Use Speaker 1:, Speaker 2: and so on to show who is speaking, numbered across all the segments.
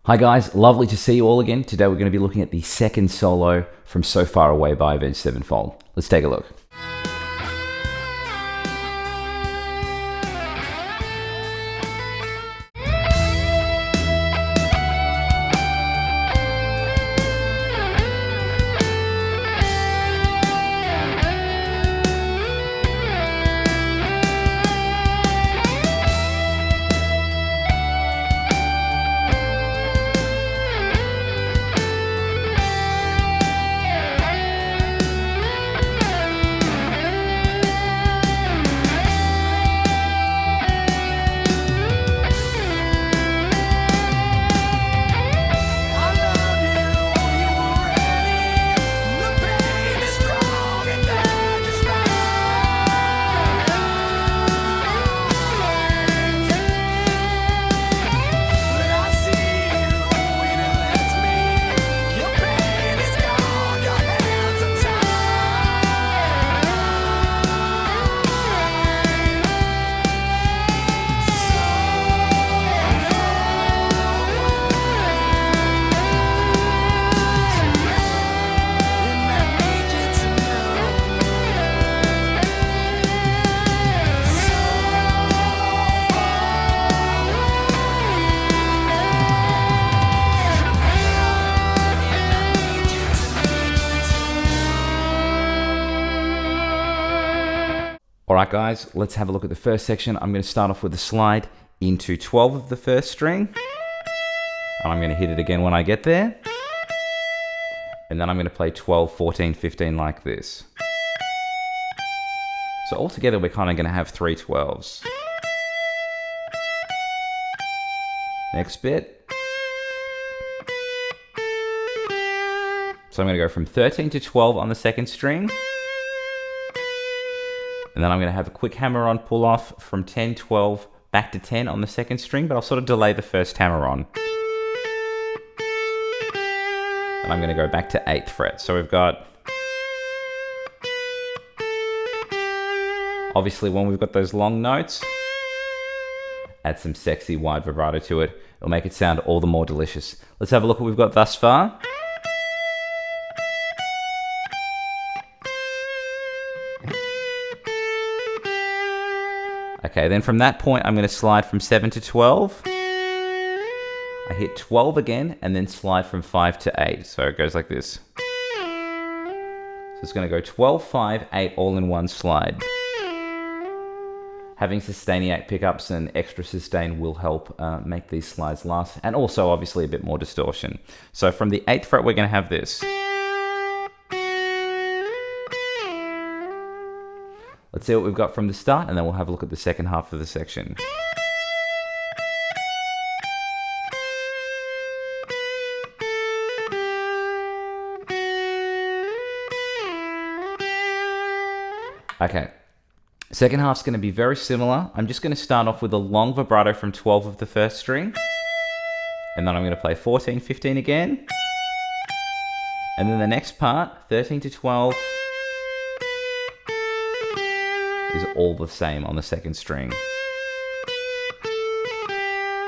Speaker 1: Hi guys, lovely to see you all again. Today we're going to be looking at the second solo from So Far Away by Avenged Sevenfold. Let's take a look. Alright guys, let's have a look at the first section. I'm going to start off with a slide into 12 of the first string. And I'm going to hit it again when I get there. And then I'm going to play 12, 14, 15 like this. So altogether we're kind of going to have 3 12s. Next bit. So I'm going to go from 13 to 12 on the second string. And then I'm going to have a quick hammer-on pull-off from 10, 12, back to 10 on the second string, but I'll sort of delay the first hammer-on. And I'm going to go back to 8th fret. So we've got... Obviously, when we've got those long notes, add some sexy wide vibrato to it. It'll make it sound all the more delicious. Let's have a look at what we've got thus far. Okay, then from that point, I'm going to slide from 7 to 12. I hit 12 again, and then slide from 5 to 8. So it goes like this. So it's going to go 12, 5, 8, all in one slide. Having sustainiac pickups and extra sustain will help make these slides last, and also obviously a bit more distortion. So from the 8th fret, we're going to have this. Let's see what we've got from the start, and then we'll have a look at the second half of the section. Okay, second half's going to be very similar. I'm just going to start off with a long vibrato from 12 of the first string, and then I'm going to play 14, 15 again, and then the next part, 13 to 12, is all the same on the second string.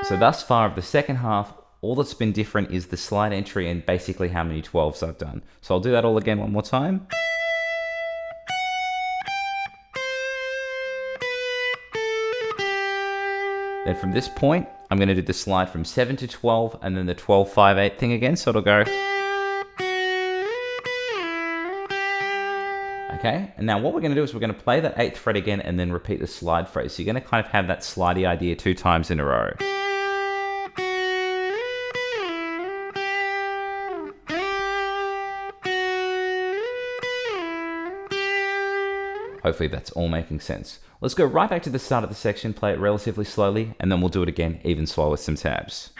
Speaker 1: So thus far of the second half, all that's been different is the slide entry and basically how many 12s I've done. So I'll do that all again one more time. Then from this point, I'm going to do the slide from 7 to 12 and then the 12, 5, 8 thing again. So it'll go... Okay, and now what we're going to do is we're going to play that 8th fret again and then repeat the slide phrase. So you're going to kind of have that slidey idea 2 times in a row. Hopefully that's all making sense. Let's go right back to the start of the section, play it relatively slowly, and then we'll do it again even slower with some tabs.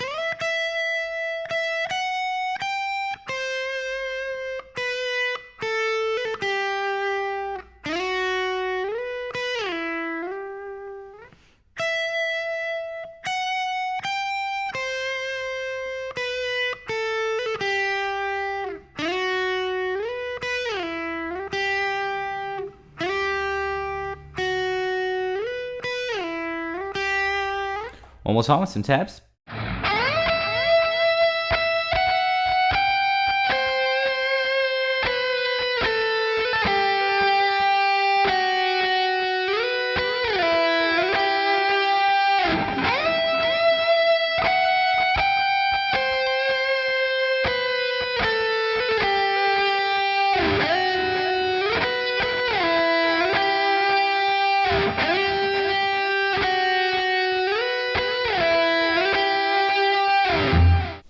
Speaker 1: One more time with some tabs.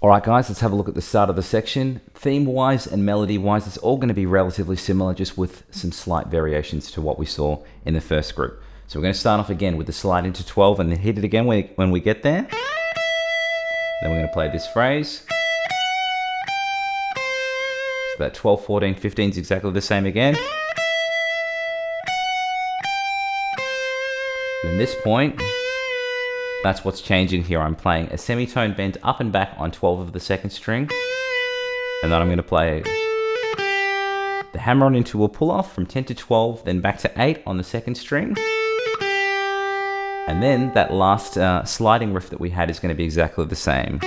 Speaker 1: Alright guys, let's have a look at the start of the section. Theme-wise and melody-wise, it's all going to be relatively similar, just with some slight variations to what we saw in the first group. So we're going to start off again with the slide into 12 and then hit it again when we get there. Then we're going to play this phrase. So that 12, 14, 15 is exactly the same again. Then this point, that's what's changing here. I'm playing a semitone bend up and back on 12 of the second string. And then I'm going to play the hammer-on into a pull-off from 10 to 12, then back to 8 on the second string. And then that last sliding riff that we had is going to be exactly the same.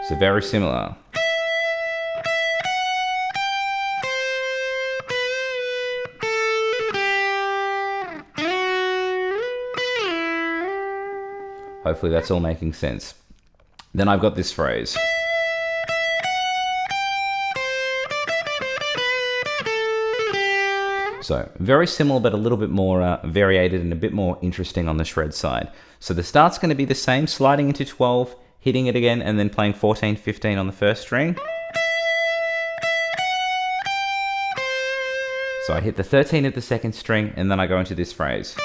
Speaker 1: So very similar. Hopefully that's all making sense. Then I've got this phrase. So very similar, but a little bit more variated and a bit more interesting on the shred side. So the start's going to be the same, sliding into 12, hitting it again, and then playing 14, 15 on the first string. So I hit the 13 of the second string, and then I go into this phrase.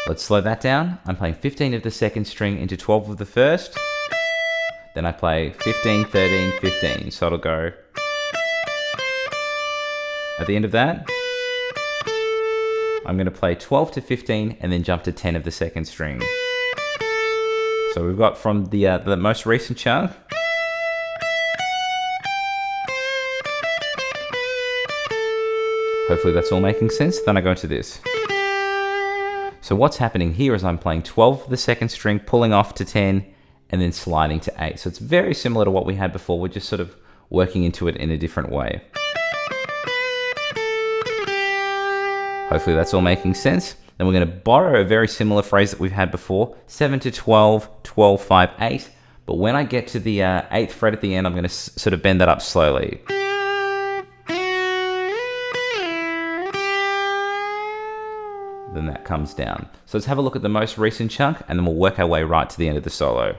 Speaker 1: Let's slow that down. I'm playing 15 of the second string into 12 of the first. Then I play 15, 13, 15. So it'll go at the end of that. I'm going to play 12 to 15 and then jump to 10 of the second string. So we've got from the most recent chunk. Hopefully that's all making sense. Then I go into this. So what's happening here is I'm playing 12 of the second string, pulling off to 10, and then sliding to 8. So it's very similar to what we had before. We're just sort of working into it in a different way. Hopefully that's all making sense. Then we're going to borrow a very similar phrase that we've had before, 7 to 12, 12, 5, 8. But when I get to the 8th fret at the end, I'm going to sort of bend that up slowly. Then that comes down. So let's have a look at the most recent chunk, and then we'll work our way right to the end of the solo.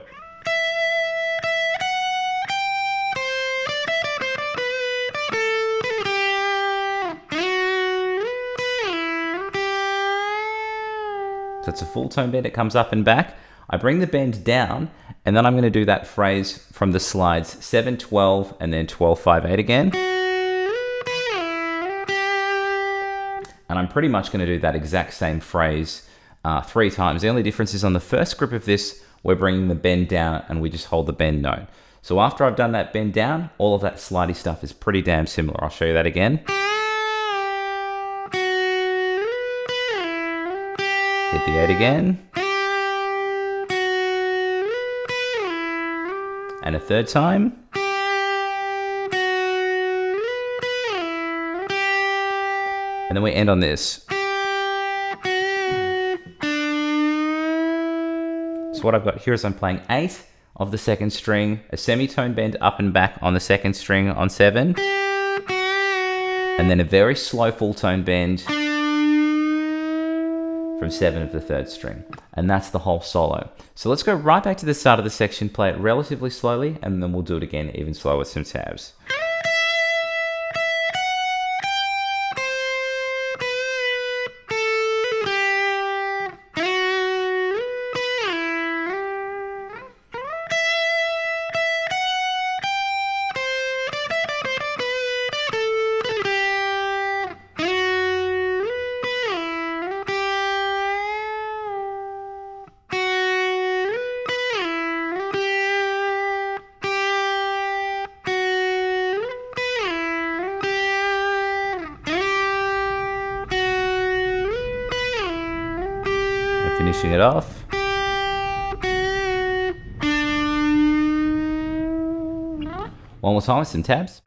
Speaker 1: So it's a full tone bend, it comes up and back. I bring the bend down, and then I'm going to do that phrase from the slides 7, 12, and then 12, 5, 8 again. And I'm pretty much going to do that exact same phrase 3 times. The only difference is on the first grip of this, we're bringing the bend down and we just hold the bend note. So after I've done that bend down, all of that slidey stuff is pretty damn similar. I'll show you that again. Hit the 8 again. And a third time. And then we end on this. So what I've got here is I'm playing 8 of the second string, a semitone bend up and back on the second string on 7, and then a very slow full tone bend from 7 of the third string. And that's the whole solo. So let's go right back to the start of the section, play it relatively slowly, and then we'll do it again even slower with some tabs. Finishing it off. One more time with some tabs.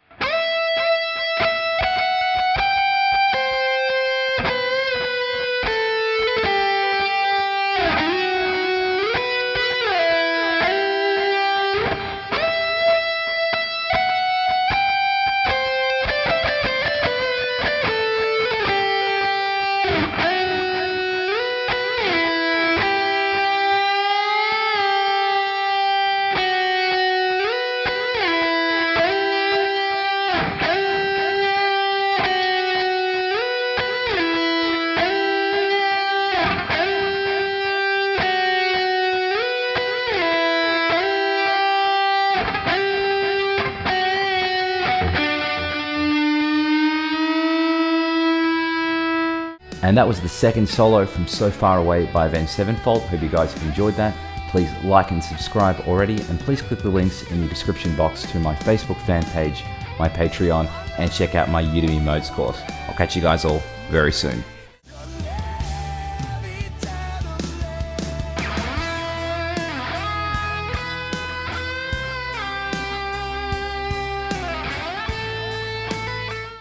Speaker 1: And that was the second solo from So Far Away by Avenged Sevenfold. Hope you guys enjoyed that. Please like and subscribe already, and please click the links in the description box to my Facebook fan page, my Patreon, and check out my Udemy Modes course. I'll catch you guys all very soon.